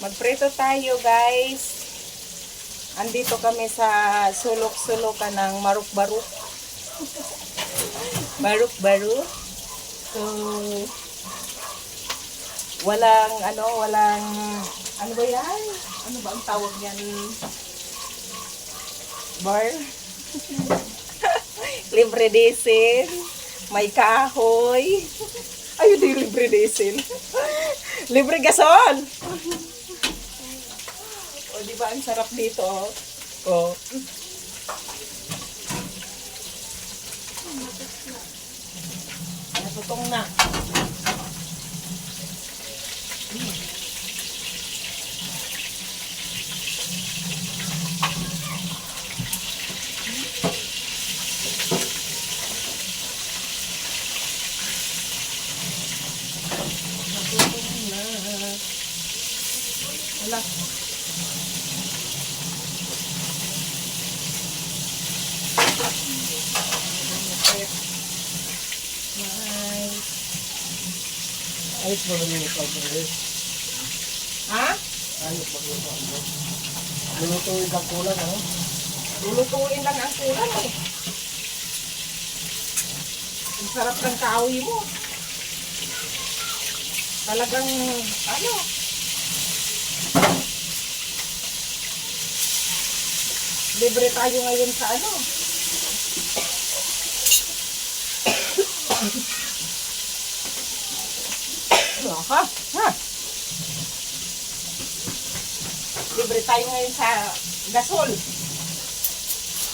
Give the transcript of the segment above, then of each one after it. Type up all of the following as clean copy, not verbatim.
Magprito tayo, guys. Andito kami sa sulok-sulukan ng maruk-baruk. Maruk-baruk. So, walang ano ba yan? Ano ba ang tawag niyan? Bar? Libre diesel. May kahoy. Ayun din libre diesel. Libre gasol. O, di ba ang sarap dito? O. Natutong na. Wala. Ayos ba naman yung pag-ayos? Ha? Ayos ba yung pag-ayos? Lulutuin ang kulang, ano? Lulutuin lang ang kulang eh. Ang sarap ng kahoy mo. Talagang, ano? Libre tayo ngayon sa ano? Ha? Ha? Libre tayo ngayon sa gasol.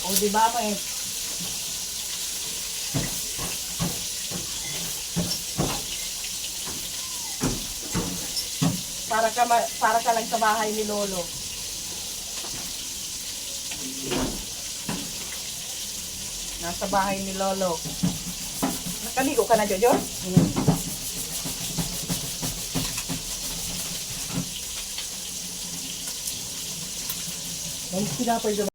O di ba may para ka lang sa bahay ni Lolo. Nasa bahay ni Lolo. Nakaligo ka na, Jojo? Ang pinapay